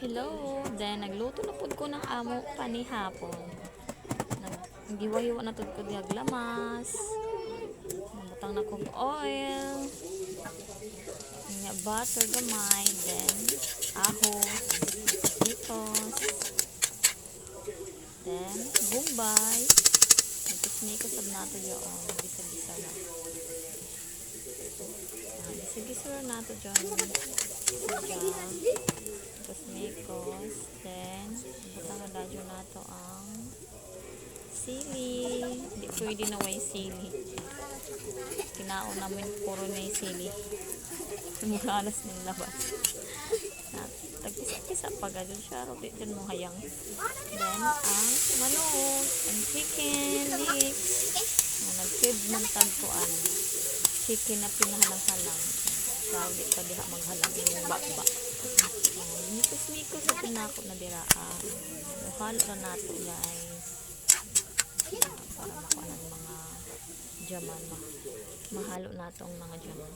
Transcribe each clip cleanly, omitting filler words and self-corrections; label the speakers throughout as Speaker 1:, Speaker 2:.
Speaker 1: Hello, then nagluto na pud ko ng amo panihapon. Naggiwa-hiwa na tud ko diag lamas. Namutang na kog oil. Nya butter gamay, then ahos, sweetos, then bombay. Nagkismiko sab nato diyon, bisa-bisa na. Sige-sura nato diyon. Cosmecos, then butang na dadyo nato ang sili. Hindi pwede na way sili. Kinaon namin puro na yung sili. Muralas ng labas. Tagkisa-kisa pa gadyo siya. Robi din mo hayang. Then ang manok, ang chicken mix. Nag-cube ng tagpuan. Chicken na pinahalang-halang. Sabi pa diha maghalang yung bakbak. Mikos-mikos sa pinako na diraan. Halo na nato guys. Para makuha ng mga jaman. Mahalo nato ang mga jaman.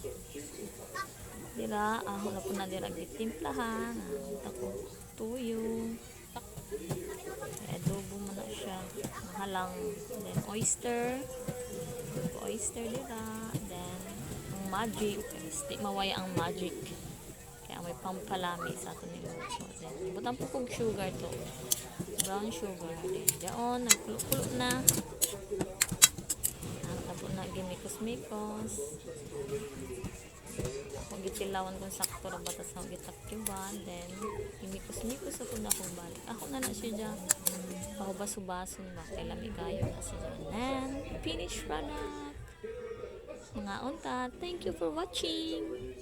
Speaker 1: Dira, ako na po na dira gitimplahan. Tako tuyo. Adobo mo na siya. Mahalang. Then oyster. Oyster dira. Then ang magic. Di mawaya ang magic. Kaya may pampalami sa ato niluto. Then, butang po kong sugar to. Brown sugar. Then, diyan, nagkulo-kulo na. Tapos na, gimikos-mikos. Kung gitilawan kung sakto na batas na gitaktiban. Then, gimikos-mikos ako na akong balik. Ako na siya dyan. Pahubaso-baso na. Kaya lamig kayo na siya dyan. And, finished product. Mga unta, thank you for watching.